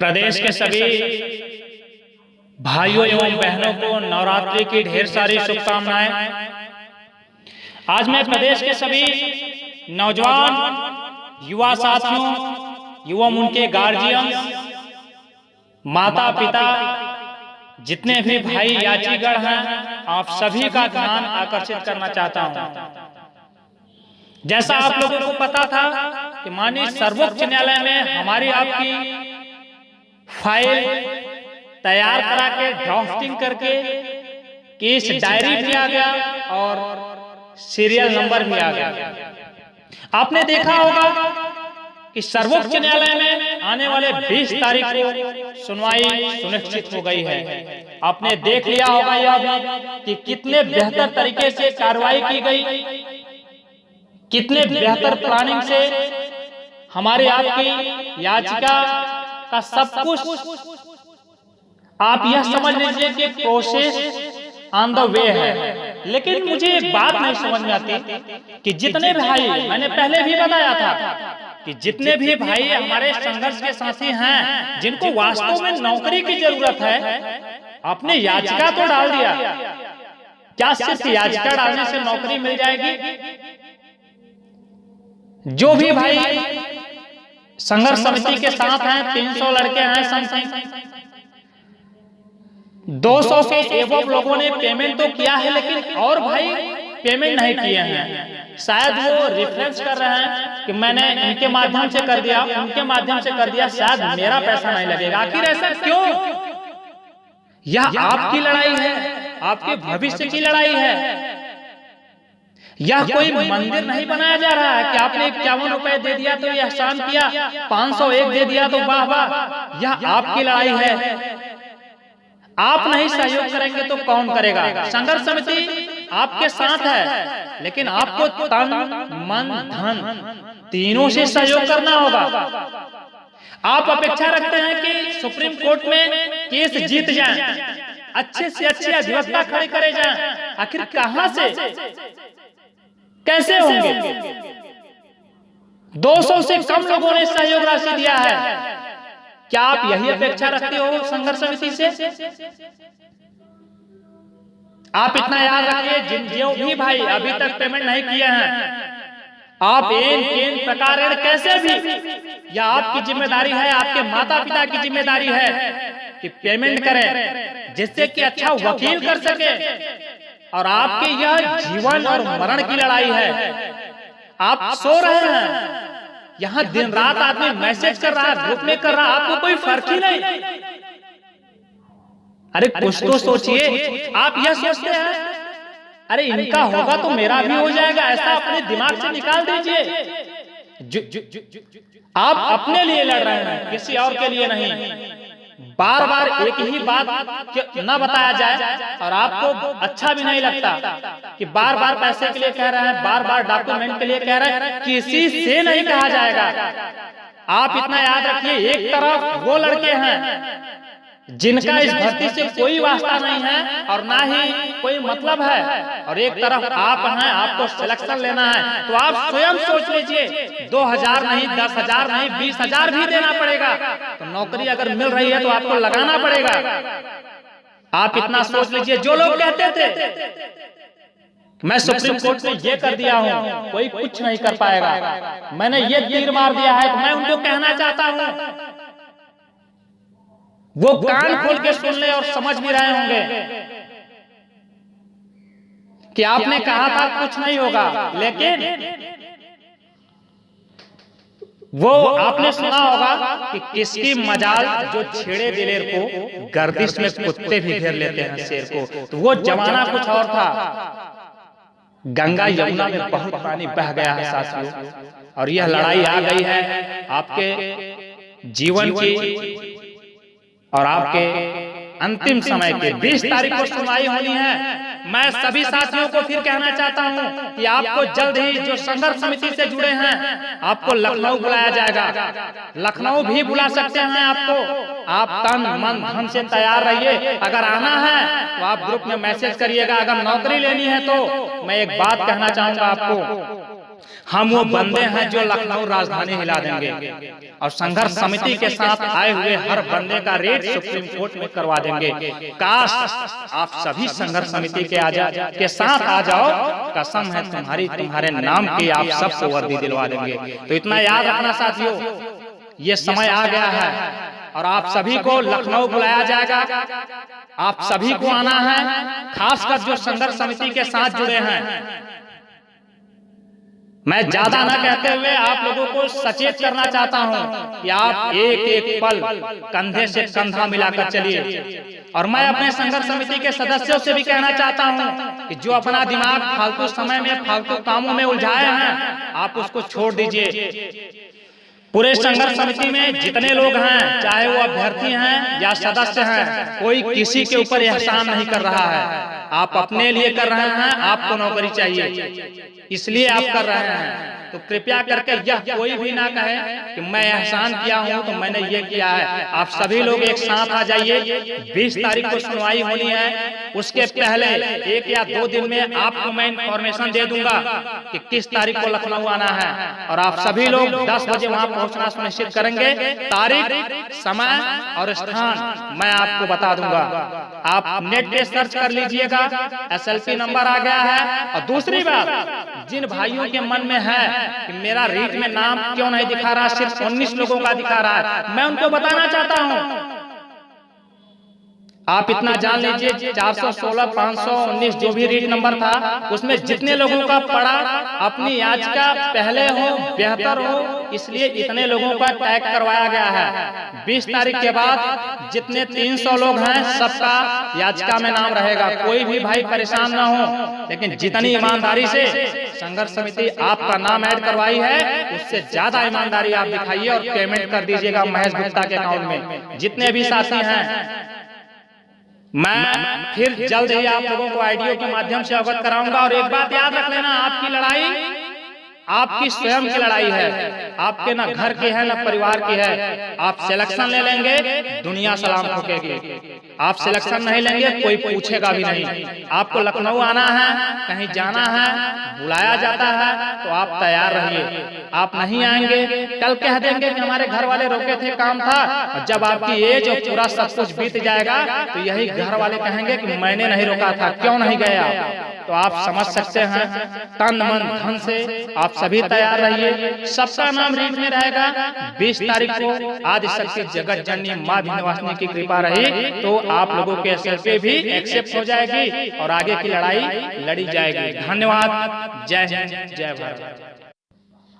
प्रदेश के सभी भाइयों एवं बहनों को नवरात्रि की ढेर सारी शुभकामनाएं। आज मैं प्रदेश के सभी नौजवान युवा साथियों एवं उनके गार्जियन, माता पिता, जितने भी भाई याचीगण हैं, आप सभी का ध्यान आकर्षित करना चाहता हूं। जैसा आप लोगों को पता था कि माननीय सर्वोच्च न्यायालय में हमारी आपकी फाइल तैयार करा के ड्राफ्टिंग करके केस डायरी भी आ गया और सीरियल नंबर भी आ गया। आपने देखा होगा कि सर्वोच्च न्यायालय में आने वाले 20 तारीख को सुनवाई सुनिश्चित हो गई है। आपने देख लिया होगा यह भी कि कितने बेहतर तरीके से कार्रवाई की गई, कितने बेहतर प्लानिंग से हमारे आपकी याचिका का सब कुछ आप यह समझ लीजिए कि प्रोसेस ऑन द वे है। लेकिन मुझे एक बात नहीं समझ में आती कि जितने भाई, मैंने पहले भी बताया था कि जितने भी भाई हमारे संघर्ष के साथी हैं, जिनको वास्तव में नौकरी की जरूरत है, आपने याचिका तो डाल दिया। क्या सिर्फ याचिका डालने से नौकरी मिल जाएगी? जो भी भाई संघर्ष समिति के साथ हैं, 300 लड़के हैं समथिंग, 200 से एवं लोगों ने पेमेंट तो किया है, लेकिन और भाई पेमेंट नहीं किए हैं। शायद वो रिफ्रेंस कर रहे हैं कि मैंने इनके माध्यम से कर दिया, उनके माध्यम से कर दिया, शायद मेरा पैसा नहीं लगेगा। आखिर ऐसा क्यों? यह आपकी लड़ाई है, आपके भविष्य की लड़ाई है। यह कोई मंदिर नहीं बनाया जा रहा है कि आपने 51 रुपए दे दिया तो यह एहसान किया, 501 दे दिया तो वाह वाह। यह आपकी लड़ाई है। आप नहीं सहयोग करेंगे तो कौन करेगा? संघर्ष समिति आपके साथ है, लेकिन आपको तन मन धन तीनों से सहयोग करना होगा। आप अपेक्षा रखते हैं कि सुप्रीम कोर्ट में केस जीत जाएं, अच्छे से अच्छे अधिवक्ता खड़े करे जाएं। आखिर कहां से, कैसे होंगे? 200 से कम लोगों ने सहयोग राशि दिया है। क्या आप यही अपेक्षा रखते हो संघर्ष समिति से? आप इतना याद रखिए, जो भी भाई अभी तक पेमेंट नहीं किए हैं, आप इन प्रकार कैसे भी, यह आपकी जिम्मेदारी है, आपके माता पिता की जिम्मेदारी है कि पेमेंट करें, जिससे कि अच्छा वकील कर सके। और आपके यह जीवन और मरण की लड़ाई है। आप सो रहे हैं, यहाँ दिन रात आदमी मैसेज कर रहा है, ग्रुप में कर रहा है, आपको कोई फर्क ही नहीं। अरे कुछ तो सोचिए। आप यह सोचते हैं अरे इनका होगा तो मेरा भी हो जाएगा, ऐसा अपने दिमाग से निकाल दीजिए। आप अपने लिए लड़ रहे हैं, किसी और के लिए नहीं। बार बार एक ही बात न बताया जाए और आपको अच्छा भी नहीं लगता कि बार बार पैसे के लिए कह रहे हैं, बार बार डॉक्यूमेंट के लिए कह रहे हैं, किसी से नहीं कहा जाएगा। आप इतना याद रखिए, एक तरफ वो लड़के हैं जिनका इस भर्ती से कोई वास्ता नहीं है और ना ही कोई मतलब है, और एक तरफ आप हैं, आपको सिलेक्शन लेना है। तो आप स्वयं सोच लीजिए, 2000 नहीं, 10,000 नहीं, 20,000 भी देना पड़ेगा। तो नौकरी अगर मिल रही है तो आपको लगाना पड़ेगा। आप इतना सोच लीजिए। जो लोग कहते थे मैं सुप्रीम कोर्ट में ये कर दिया हूँ, कोई कुछ नहीं कर पाएगा, मैंने ये तीर मार दिया है, तो मैं उनको कहना चाहता हूँ वो कान खोल के सुन ले और समझ भी रहे होंगे कि आपने कहा था कुछ नहीं होगा, लेकिन वो आपने सुना होगा कि किसकी मजाल जो छेड़े दिलेर को गर्दिश में कुत्ते भी घेर लेते हैं शेर को। तो वो जमाना कुछ और था। गंगा यमुना में बहुत पानी बह गया है साथियों, और यह लड़ाई आ गई है आपके जीवन की और आपके अंतिम समय के। 20 तारीख को सुनवाई होनी है। मैं सभी साथियों को फिर कहना चाहता हूं कि आपको जल्द ही, जो संघर्ष समिति से जुड़े हैं, आपको लखनऊ बुलाया जाएगा। लखनऊ भी बुला सकते हैं आपको। आप तन मन धन से तैयार रहिए। अगर आना है तो आप ग्रुप में मैसेज करिएगा। अगर नौकरी लेनी है तो मैं एक बात कहना चाहूंगा आपको, हम वो बंदे हैं जो लखनऊ राजधानी हिला देंगे और संघर्ष समिति के साथ आए हुए हर बंदे का रेट सुप्रीम कोर्ट में करवा देंगे। काश आप सभी संघर्ष समिति के साथ आ जाओ, कसम है तुम्हारे नाम की आप सबको वर्दी दिलवा देंगे। तो इतना याद रखना साथियों, ये समय आ गया है और आप सभी को लखनऊ बुलाया जाएगा। आप सभी को आना है, खासकर जो संघर्ष समिति के साथ जुड़े हैं। मैं ज्यादा ना कहते हुए आप लोगों को सचेत करना चाहता हूं कि आप एक एक पल कंधे से कंधा मिलाकर चलिए। और मैं अपने संघर्ष समिति के सदस्यों से भी कहना चाहता हूं कि जो अपना दिमाग फालतू समय में फालतू कामों में उलझाए हैं, आप उसको छोड़ दीजिए। पूरे संघर्ष समिति में जितने लोग हैं, चाहे वो अभ्यर्थी हैं या सदस्य हैं, कोई किसी के ऊपर एहसान नहीं कर रहा है। आप अपने लिए कर रहे हैं, आपको नौकरी चाहिए इसलिए आप कर रहे हैं। तो कृपया करके यह कोई भी ना कहे कि मैं एहसान किया हूं तो मैंने ये किया है। आप सभी लोग एक साथ आ जाइए। 20 तारीख को सुनवाई होनी है, उसके पहले 1 या 2 दिन में आपको मैं इंफॉर्मेशन दे दूंगा कि किस तारीख को लखनऊ आना है। और आप सभी लोग 10 बजे वहां पहुंचना सुनिश्चित करेंगे। तारीख, समय और स्थान मैं आपको बता दूंगा। आप नेट पे सर्च कर लीजिएगा, SLP नंबर आ गया है। और दूसरी बात, जिन भाइयों के मन में है कि मेरा रीट में नाम क्यों नहीं दिखा रहा, सिर्फ 19 लोगों का दिखा रहा है, मैं उनको बताना चाहता हूं। आप इतना जान लीजिए, 416, 519 जो भी रीट नंबर था, उसमें जितने लोगों का पड़ा, अपनी याचिका पहले हो बेहतर हो, इसलिए इतने लोगों का टैग करवाया गया है। 20 तारीख के बाद जितने 300 लोग हैं, सबका याचिका में नाम रहेगा। कोई भी भाई परेशान ना हो, लेकिन जितनी ईमानदारी से संघर्ष समिति आपका नाम ऐड करवाई है, उससे ज्यादा ईमानदारी आप दिखाइए और पेमेंट कर दीजिएगा महेश गुप्ता के अकाउंट में। जितने भी साथी हैं, मैं फिर जल्द ही आप लोगों को ऑडियो के माध्यम से अवगत कराऊंगा। और एक बात याद रख लेना, आपकी लड़ाई आपकी स्वयं की लड़ाई है, आपके ना घर की है ना परिवार की है। आप सिलेक्शन ले लेंगे, दुनिया सलाम ठोकेगी। आप सिलेक्शन नहीं लेंगे, कोई पूछेगा भी नहीं। आपको लखनऊ आना है, कहीं जाना है, बुलाया जाता है, तो आप तैयार रहिए। आप नहीं आएंगे, कल कह देंगे कि हमारे घर वाले रोके थे, काम था। और जब आपकी एज और पूरा सब कुछ बीत जाएगा, तो यही घर वाले कहेंगे कि मैंने नहीं रोका था, क्यों नहीं गए आप। तो आप समझ सकते हैं, तन मन धन से आप सभी तैयार रहिए। सबका नाम रीट में रहेगा। 20 तारीख को आदि शक्ति जगत जननी मां विंध्यवासिनी की कृपा रही तो आप लोगों के SLP भी एक्सेप्ट हो जाएगी और आगे की लड़ाई लड़ी जाएगी। धन्यवाद। जय हिंद, जय भारत।